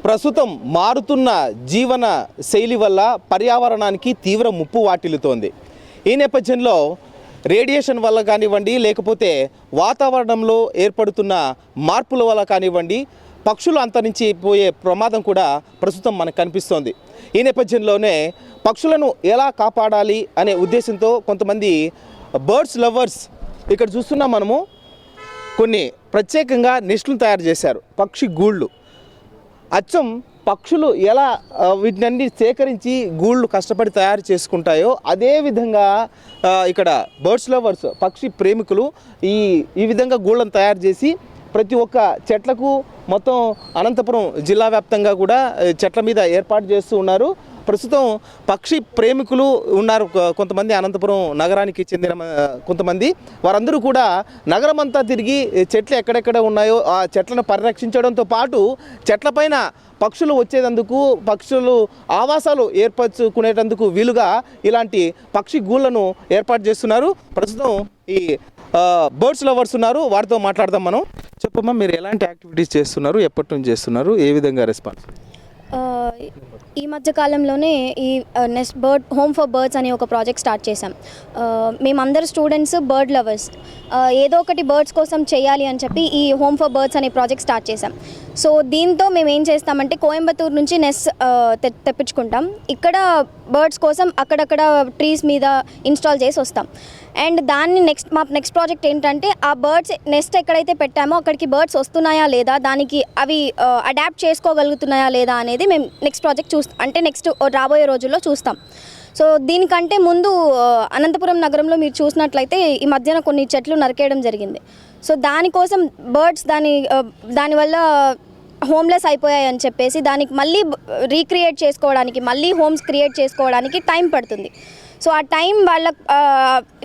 ప్రస్తుతం మారుతున్న జీవన శైలి వల్ల పర్యావరణానికి తీవ్ర ముప్పు వాటిల్లుతోంది. ఈ నేపథ్యంలో రేడియేషన్ వల్ల కానివ్వండి, లేకపోతే వాతావరణంలో ఏర్పడుతున్న మార్పుల వల్ల కానివ్వండి, పక్షులు అంతరించిపోయే ప్రమాదం కూడా ప్రస్తుతం మనకు కనిపిస్తోంది. ఈ నేపథ్యంలోనే పక్షులను ఎలా కాపాడాలి అనే ఉద్దేశంతో కొంతమంది బర్డ్స్ లవర్స్ ఇక్కడ చూస్తున్నాం మనము కొన్ని ప్రత్యేకంగా నెస్టులను తయారు చేశారు. పక్షి గూళ్ళు అచ్చం పక్షులు ఎలా వీటినన్ని సేకరించి గూళ్ళు కష్టపడి తయారు చేసుకుంటాయో అదేవిధంగా ఇక్కడ బర్డ్స్ లవర్స్ పక్షి ప్రేమికులు ఈ విధంగా గూళ్ళను తయారు చేసి ప్రతి ఒక్క చెట్లకు మొత్తం అనంతపురం జిల్లా వ్యాప్తంగా కూడా చెట్ల మీద ఏర్పాటు చేస్తూ ఉన్నారు. ప్రస్తుతం పక్షి ప్రేమికులు ఉన్నారు కొంతమంది, అనంతపురం నగరానికి చెందిన కొంతమంది. వారందరూ కూడా నగరం అంతా తిరిగి చెట్లు ఎక్కడెక్కడ ఉన్నాయో ఆ చెట్లను పరిరక్షించడంతో పాటు చెట్లపైన పక్షులు వచ్చేందుకు, పక్షులు ఆవాసాలు ఏర్పరచుకునేటందుకు వీలుగా ఇలాంటి పక్షి గూళ్ళను ఏర్పాటు చేస్తున్నారు. ప్రస్తుతం ఈ బర్డ్స్ లవర్స్ ఉన్నారు, వారితో మాట్లాడదాం మనం. చెప్పమ్మా, మీరు ఎలాంటి యాక్టివిటీస్ చేస్తున్నారు, ఎప్పటి నుంచి చేస్తున్నారు, ఏ విధంగా రెస్పాన్స్? ఈ మధ్య కాలంలోనే ఈ nest bird home for birds అనే ఒక ప్రాజెక్ట్ స్టార్ట్ చేశాం. మేమందరు స్టూడెంట్స్ బర్డ్ లవర్స్, ఏదో ఒకటి బర్డ్స్ కోసం చేయాలి అని చెప్పి ఈ హోమ్ ఫర్ బర్డ్స్ అనే ప్రాజెక్ట్ స్టార్ట్ చేశాం. సో దీంతో మేము ఏం చేస్తామంటే కోయంబత్తూరు నుంచి నెస్ట్ తెప్పించుకుంటాం. ఇక్కడ బర్డ్స్ కోసం అక్కడక్కడ ట్రీస్ మీద ఇన్స్టాల్ చేసి వస్తాం. అండ్ దాన్ని నెక్స్ట్ ప్రాజెక్ట్ ఏంటంటే ఆ బర్డ్స్ నెస్ట్ ఎక్కడైతే పెట్టామో అక్కడికి బర్డ్స్ వస్తున్నాయా లేదా, దానికి అవి అడాప్ట్ చేసుకోగలుగుతున్నాయా లేదా అనేది మేము నెక్స్ట్ ప్రాజెక్ట్ అంటే నెక్స్ట్ రాబోయే రోజుల్లో చూస్తాం. సో దీనికంటే ముందు అనంతపురం నగరంలో మీరు చూసినట్లయితే ఈ మధ్యన కొన్ని చెట్లు నరికేయడం జరిగింది. సో దానికోసం బర్డ్స్ దానివల్ల హోమ్లెస్ అయిపోయాయి అని చెప్పేసి దానికి మళ్ళీ రీక్రియేట్ చేసుకోవడానికి, మళ్ళీ హోమ్స్ క్రియేట్ చేసుకోవడానికి టైం పడుతుంది. సో ఆ టైం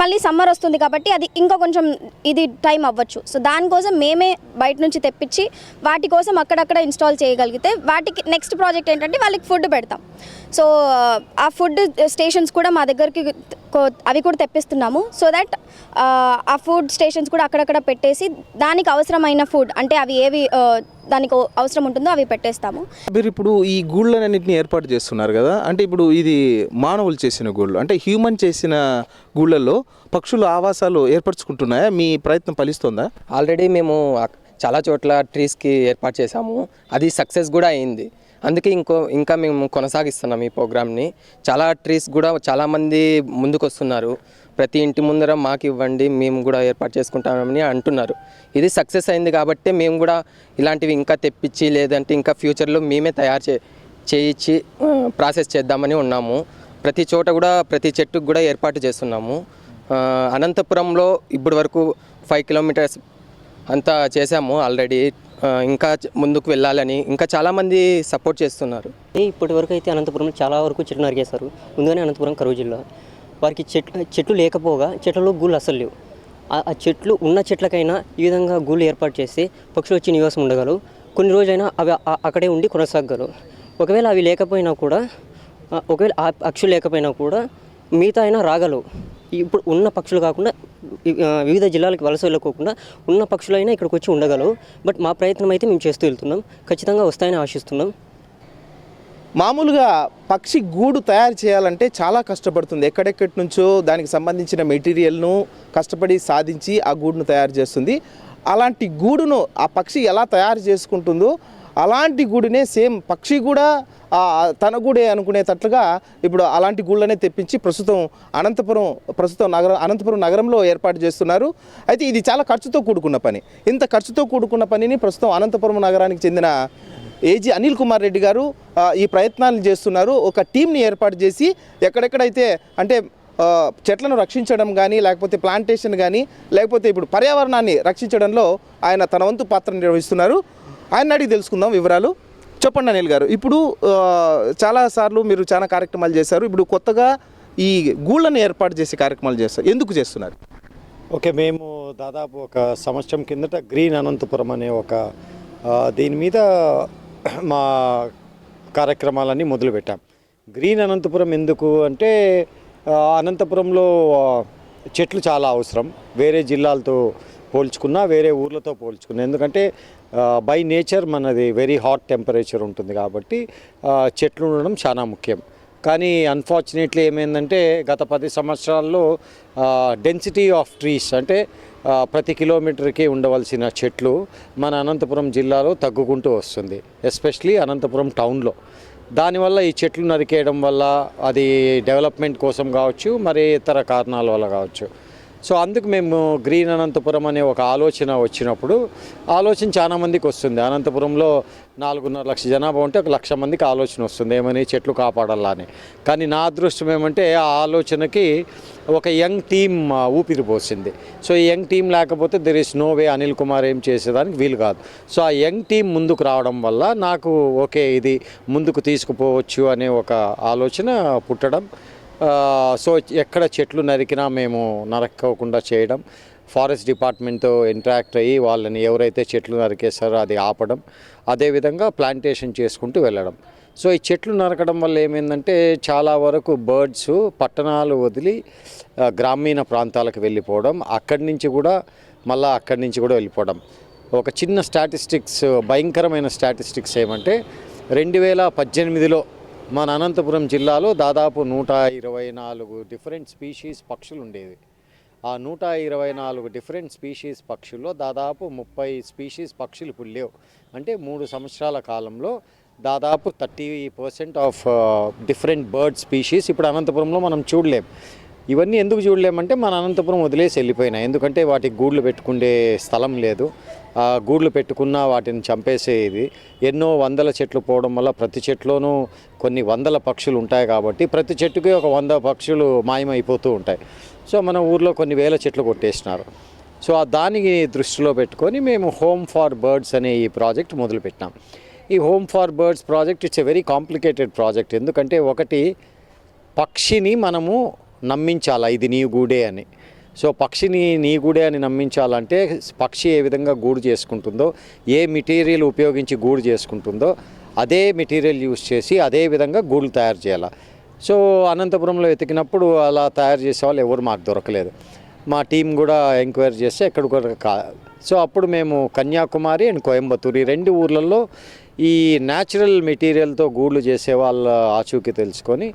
మళ్ళీ సమ్మర్ వస్తుంది కాబట్టి అది ఇంకా కొంచెం ఇది టైం అవ్వచ్చు. సో దానికోసం మేమే బయట నుంచి తెప్పించి వాటి కోసం అక్కడక్కడ ఇన్స్టాల్ చేయగలిగితే వాటికి నెక్స్ట్ ప్రాజెక్ట్ ఏంటంటే వాళ్ళకి ఫుడ్ పెడతాం. సో ఆ ఫుడ్ స్టేషన్స్ కూడా మా దగ్గరికి అవి కూడా తెప్పిస్తున్నాము. సో దట్ ఆ ఫుడ్ స్టేషన్స్ కూడా అక్కడక్కడ పెట్టేసి దానికి అవసరమైన ఫుడ్ అంటే అవి ఏవి దానికి అవసరం ఉంటుందో అవి పెట్టేస్తాము. మీరు ఇప్పుడు ఈ గూళ్ళన్నింటినీ ఏర్పాటు చేస్తున్నారు కదా, అంటే ఇప్పుడు ఇది మానవులు చేసిన గూళ్ళు, అంటే హ్యూమన్ చేసిన గూళ్ళల్లో పక్షులు ఆవాసాలు ఏర్పరచుకుంటున్నాయా? మీ ప్రయత్నం ఫలిస్తుందా? ఆల్రెడీ మేము చాలా చోట్ల ట్రీస్కి ఏర్పాటు చేశాము, అది సక్సెస్ కూడా అయింది. అందుకే ఇంకా మేము కొనసాగిస్తున్నాం ఈ ప్రోగ్రామ్ని. చాలా ట్రీస్ కూడా చాలామంది ముందుకు వస్తున్నారు, ప్రతి ఇంటి ముందర మాకు ఇవ్వండి, మేము కూడా ఏర్పాటు చేసుకుంటామని అంటున్నారు. ఇది సక్సెస్ అయింది కాబట్టి మేము కూడా ఇలాంటివి ఇంకా తెప్పించి లేదంటే ఇంకా ఫ్యూచర్లో మేమే తయారు చేయించి ప్రాసెస్ చేద్దామని ఉన్నాము. ప్రతి చోట కూడా ప్రతి చెట్టుకు కూడా ఏర్పాటు చేస్తున్నాము. అనంతపురంలో ఇప్పటి వరకు 5 కిలోమీటర్స్ అంతా చేశాము ఆల్రెడీ. ఇంకా ముందుకు వెళ్ళాలని ఇంకా చాలామంది సపోర్ట్ చేస్తున్నారు. ఇప్పటి వరకు అయితే అనంతపురంలో చాలా వరకు చెట్లు నరికేశారు. ముందుగానే అనంతపురం కరువు జిల్లా, వారికి చెట్లు లేకపోగా చెట్లలో గూళ్ళు అసలు లేవు. ఆ చెట్లు ఉన్న చెట్లకైనా ఈ విధంగా గూళ్ళు ఏర్పాటు చేస్తే పక్షులు వచ్చి నివాసం ఉండగలవు, కొన్ని రోజులైనా అవి అక్కడే ఉండి కొనసాగలవు. ఒకవేళ అవి లేకపోయినా కూడా, ఒకవేళ ఆ పక్షులు లేకపోయినా కూడా మిగతా అయినా రాగలవు. ఇప్పుడు ఉన్న పక్షులు కాకుండా వివిధ జిల్లాలకు వలస వెళ్ళకోకుండా ఉన్న పక్షులైనా ఇక్కడికి వచ్చి ఉండగలవు. బట్ మా ప్రయత్నం అయితే మేము చేస్తూ వెళ్తున్నాం, ఖచ్చితంగా వస్తాయని ఆశిస్తున్నాం. మామూలుగా పక్షి గూడు తయారు చేయాలంటే చాలా కష్టపడుతుంది. ఎక్కడెక్కడి నుంచో దానికి సంబంధించిన మెటీరియల్ను కష్టపడి సాధించి ఆ గూడును తయారు చేస్తుంది. అలాంటి గూడును ఆ పక్షి ఎలా తయారు చేసుకుంటుందో అలాంటి గూడునే సేమ్ పక్షి కూడా తన గూడే అనుకునేటట్లుగా ఇప్పుడు అలాంటి గూళ్ళనే తెప్పించి ప్రస్తుతం అనంతపురం నగరంలో ఏర్పాటు చేస్తున్నారు. అయితే ఇది చాలా ఖర్చుతో కూడుకున్న పని. ఇంత ఖర్చుతో కూడుకున్న పనిని ప్రస్తుతం అనంతపురం నగరానికి చెందిన ఏజీ అనిల్ కుమార్ రెడ్డి గారు ఈ ప్రయత్నాలు చేస్తున్నారు. ఒక టీంని ఏర్పాటు చేసి ఎక్కడెక్కడైతే అంటే చెట్లను రక్షించడం కానీ, లేకపోతే ప్లాంటేషన్ కానీ, లేకపోతే ఇప్పుడు పర్యావరణాన్ని రక్షించడంలో ఆయన తన వంతు పాత్ర నిర్వహిస్తున్నారు. ఆయన అడిగి తెలుసుకుందాం వివరాలు. చెప్పండి అనిల్ గారు, ఇప్పుడు చాలాసార్లు మీరు చాలా కార్యక్రమాలు చేశారు, ఇప్పుడు కొత్తగా ఈ గూళ్ళను ఏర్పాటు చేసే కార్యక్రమాలు చేస్తారు, ఎందుకు చేస్తున్నారు? ఓకే, మేము దాదాపు ఒక సంవత్సరం కిందట గ్రీన్ అనంతపురం అనే ఒక దీని మీద మా కార్యక్రమాలన్నీ మొదలుపెట్టాం. గ్రీన్ అనంతపురం ఎందుకు అంటే అనంతపురంలో చెట్లు చాలా అవసరం. వేరే జిల్లాలతో పోల్చుకున్నా, వేరే ఊర్లతో పోల్చుకున్నా. ఎందుకంటే బై నేచర్ మనది వెరీ హాట్ టెంపరేచర్ ఉంటుంది కాబట్టి చెట్లు ఉండడం చాలా ముఖ్యం. కానీ అన్ఫార్చునేట్లీ ఏమైందంటే గత 10 సంవత్సరాల్లో డెన్సిటీ ఆఫ్ ట్రీస్ అంటే ప్రతి కిలోమీటర్కి ఉండవలసిన చెట్లు మన అనంతపురం జిల్లాలో తగ్గుకుంటూ వస్తుంది, ఎస్పెషలీ అనంతపురం టౌన్లో. దానివల్ల ఈ చెట్లు నరికేయడం వల్ల అది డెవలప్మెంట్ కోసం కావచ్చు, మరి ఇతర కారణాల వల్ల కావచ్చు. సో అందుకు మేము గ్రీన్ అనంతపురం అనే ఒక ఆలోచన వచ్చినప్పుడు, ఆలోచన చాలా మందికి వస్తుంది. అనంతపురంలో 4.5 లక్షల జనాభా ఉంటే 1 లక్ష మందికి ఆలోచన వస్తుంది ఏమని, చెట్లు కాపాడాలా అని. కానీ నా అదృష్టం ఏమంటే ఆ ఆలోచనకి ఒక యంగ్ టీమ్ ఊపిరి పోసింది. సో ఈ యంగ్ టీం లేకపోతే there is no way Anil Kumar ఏం చేసేదానికి వీలు కాదు. సో ఆ యంగ్ టీం ముందుకు రావడం వల్ల నాకు ఓకే ఇది ముందుకు తీసుకుపోవచ్చు అనే ఒక ఆలోచన పుట్టడం. సో ఎక్కడ చెట్లు నరికినా మేము నరక్కోకుండా చేయడం, ఫారెస్ట్ డిపార్ట్మెంట్తో ఇంటరాక్ట్ అయ్యి వాళ్ళని ఎవరైతే చెట్లు నరికేస్తారో అది ఆపడం, అదేవిధంగా ప్లాంటేషన్ చేసుకుంటూ వెళ్ళడం. సో ఈ చెట్లు నరకడం వల్ల ఏమైందంటే చాలా వరకు బర్డ్స్ పట్టణాలు వదిలి గ్రామీణ ప్రాంతాలకు వెళ్ళిపోవడం, అక్కడి నుంచి కూడా వెళ్ళిపోవడం. ఒక చిన్న స్టాటిస్టిక్స్, భయంకరమైన స్టాటిస్టిక్స్ ఏమంటే 2018లో మన అనంతపురం జిల్లాలో దాదాపు 124 డిఫరెంట్ స్పీషీస్ పక్షులు ఉండేవి. ఆ 124 డిఫరెంట్ స్పీషీస్ పక్షుల్లో దాదాపు 30 స్పీషీస్ పక్షులు ఇప్పుడు లేవు. అంటే 3 సంవత్సరాల కాలంలో దాదాపు 30% ఆఫ్ డిఫరెంట్ బర్డ్ స్పీషీస్ ఇప్పుడు అనంతపురంలో మనం చూడలేం. ఇవన్నీ ఎందుకు చూడలేమంటే మన అనంతపురం వదిలేసి వెళ్ళిపోయినాయి. ఎందుకంటే వాటికి గూళ్ళు పెట్టుకునే స్థలం లేదు. గూళ్ళు పెట్టుకున్నా వాటిని చంపేసేది. ఎన్నో వందల చెట్లు పోవడం వల్ల ప్రతి చెట్లోనూ కొన్ని వందల పక్షులు ఉంటాయి కాబట్టి ప్రతి చెట్టుకి ఒక 100 పక్షులు మాయమైపోతూ ఉంటాయి. సో మన ఊర్లో కొన్ని వేల చెట్లు కొట్టేసినారు. సో దానికి దృష్టిలో పెట్టుకొని మేము హోమ్ ఫార్ బర్డ్స్ అనే ఈ ప్రాజెక్ట్ మొదలుపెట్టినాం. ఈ home for birds project it's a very complicated project. ఎందుకంటే ఒకటి, పక్షిని మనము నమ్మించాలా ఇది నీ గూడే అని. సో పక్షిని నీ గూడే అని నమ్మించాలంటే పక్షి ఏ విధంగా గూడు చేసుకుంటుందో, ఏ మెటీరియల్ ఉపయోగించి గూడు చేసుకుంటుందో అదే మెటీరియల్ యూజ్ చేసి అదే విధంగా గూళ్ళు తయారు చేయాలి. సో అనంతపురంలో వెతికినప్పుడు అలా తయారు చేసే వాళ్ళు ఎవరు మాకు దొరకలేదు. మా టీం కూడా ఎంక్వైరీ చేస్తే ఎక్కడ కూడా సో అప్పుడు మేము కన్యాకుమారి అండ్ కోయంబత్తూరు ఈ 2 ఊర్లలో ఈ న్యాచురల్ మెటీరియల్తో గూళ్ళు చేసే వాళ్ళ ఆచూకీ తెలుసుకొని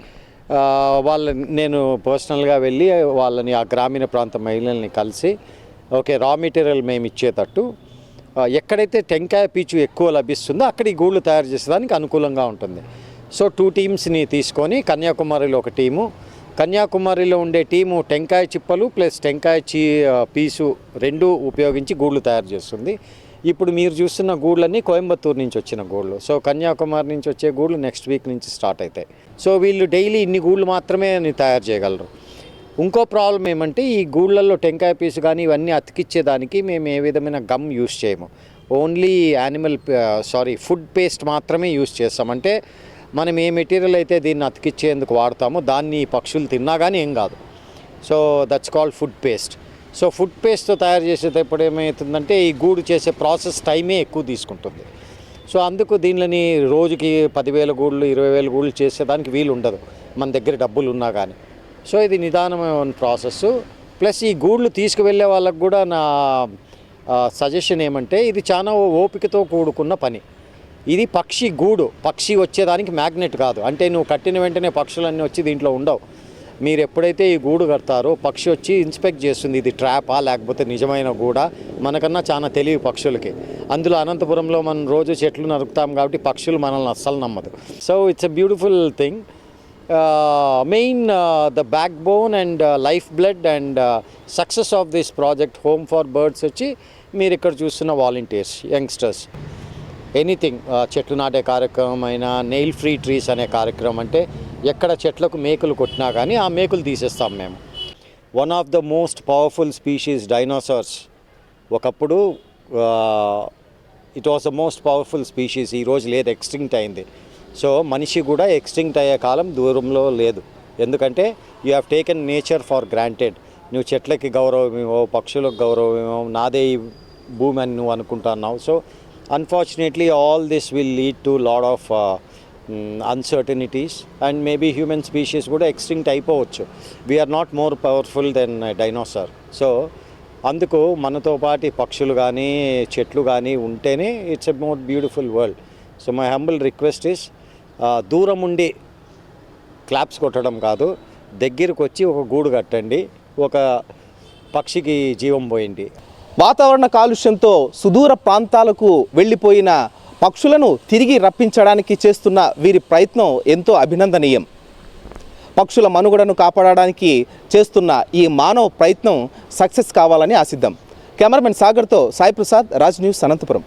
నేను పర్సనల్గా వెళ్ళి వాళ్ళని, ఆ గ్రామీణ ప్రాంత మహిళల్ని కలిసి ఓకే రా మెటీరియల్ మేము ఇచ్చేటట్టు ఎక్కడైతే టెంకాయ పీచు ఎక్కువ లభిస్తుందో అక్కడ ఈ గూళ్ళు తయారు చేసేదానికి అనుకూలంగా ఉంటుంది. సో 2 టీమ్స్ని తీసుకొని కన్యాకుమారిలో ఒక టీము, కన్యాకుమారిలో ఉండే టీము టెంకాయ చిప్పలు ప్లస్ టెంకాయ పీసు 2 ఉపయోగించి గూళ్ళు తయారు చేస్తుంది. ఇప్పుడు మీరు చూస్తున్న గూళ్ళన్నీ కోయంబత్తూరు నుంచి వచ్చిన గూళ్ళు. సో కన్యాకుమారి నుంచి వచ్చే గూళ్ళు నెక్స్ట్ వీక్ నుంచి స్టార్ట్ అవుతాయి. సో వీళ్ళు డైలీ ఇన్ని గూళ్ళు మాత్రమే తయారు చేయగలరు. ఇంకో ప్రాబ్లం ఏమంటే ఈ గూళ్ళల్లో టెంకాయ పీసు కానీ ఇవన్నీ అతికిచ్చేదానికి మేము ఏ విధమైన గమ్ యూస్ చేయము. ఓన్లీ ఫుడ్ పేస్ట్ మాత్రమే యూస్ చేస్తాం. అంటే మనం ఏ మెటీరియల్ అయితే దీన్ని అతికిచ్చేందుకు వాడతామో దాన్ని పక్షులు తిన్నా కానీ ఏం కాదు. So that's called food paste. So food పేస్ట్తో తయారు చేసేటప్పుడు ఏమవుతుందంటే ఈ గూడు చేసే ప్రాసెస్ టైమే ఎక్కువ తీసుకుంటుంది. సో అందుకు దీనిని రోజుకి 10,000 గూళ్ళు 20,000 గూళ్ళు చేసేదానికి వీలు ఉండదు మన దగ్గర డబ్బులు ఉన్నా కానీ. సో ఇది నిదానమైన ప్రాసెస్. ప్లస్ ఈ గూళ్ళు తీసుకువెళ్ళే వాళ్ళకు కూడా నా సజెషన్ ఏమంటే ఇది చాలా ఓపికతో కూడుకున్న పని. ఇది పక్షి గూడు, పక్షి వచ్చేదానికి మ్యాగ్నెట్ కాదు. అంటే నువ్వు కట్టిన వెంటనే పక్షులన్నీ వచ్చి దీంట్లో ఉండవు. మీరు ఎప్పుడైతే ఈ గూడు కడతారో పక్షి వచ్చి ఇన్స్పెక్ట్ చేస్తుంది ఇది ట్రాపా లేకపోతే నిజమైన గూడా. మనకన్నా చాలా తెలివి పక్షులకి. అందులో అనంతపురంలో మనం రోజు చెట్లు నరుకుతాం కాబట్టి పక్షులు మనల్ని అస్సలు నమ్మదు. So it's a beautiful thing. Main the backbone and lifeblood and success of this project home for birds వచ్చి మీరు ఇక్కడ చూస్తున్న వాలంటీర్స్, యంగ్స్టర్స్, ఎనీథింగ్, చెట్లు నాటే కార్యక్రమం అయినా, నెయిల్ ఫ్రీ ట్రీస్ అనే కార్యక్రమం. అంటే ఎక్కడ చెట్లకు మేకులు కొట్టినా కానీ ఆ మేకులు తీసేస్తాం మేము. One of the most powerful species dinosaurs. ఒకప్పుడు it was the most powerful species. ఈరోజు లేదు, ఎక్స్టింక్ట్ అయింది. సో మనిషి కూడా ఎక్స్టింక్ట్ అయ్యే కాలం దూరంలో లేదు. ఎందుకంటే you have taken nature for granted. నువ్వు చెట్లకి గౌరవం ఇవ్వవు, పక్షులకు గౌరవం ఇవ్వవు, నాదే ఈ భూమి అని నువ్వు అనుకుంటున్నావు. So unfortunately all this will lead to lot of uncertainties and maybe human species కూడా extinct అయిపోవచ్చు. We are not more powerful than a dinosaur. So అందుకు మనతో పాటు పక్షులు కానీ చెట్లు కానీ ఉంటేనే it's a more beautiful world. So my humble request is దూరం ఉండి క్లాప్స్ కొట్టడం కాదు, దగ్గరకు వచ్చి ఒక గూడు కట్టండి, ఒక పక్షికి జీవం పోయింది. వాతావరణ కాలుష్యంతో సుదూర ప్రాంతాలకు వెళ్ళిపోయిన పక్షులను తిరిగి రప్పించడానికి చేస్తున్న వీరి ప్రయత్నం ఎంతో అభినందనీయం. పక్షుల మనుగడను కాపాడడానికి చేస్తున్న ఈ మానవ ప్రయత్నం సక్సెస్ కావాలని ఆశిద్దాం. కెమెరామెన్ సాగర్తో సాయి ప్రసాద్, రాజ్ న్యూస్, అనంతపురం.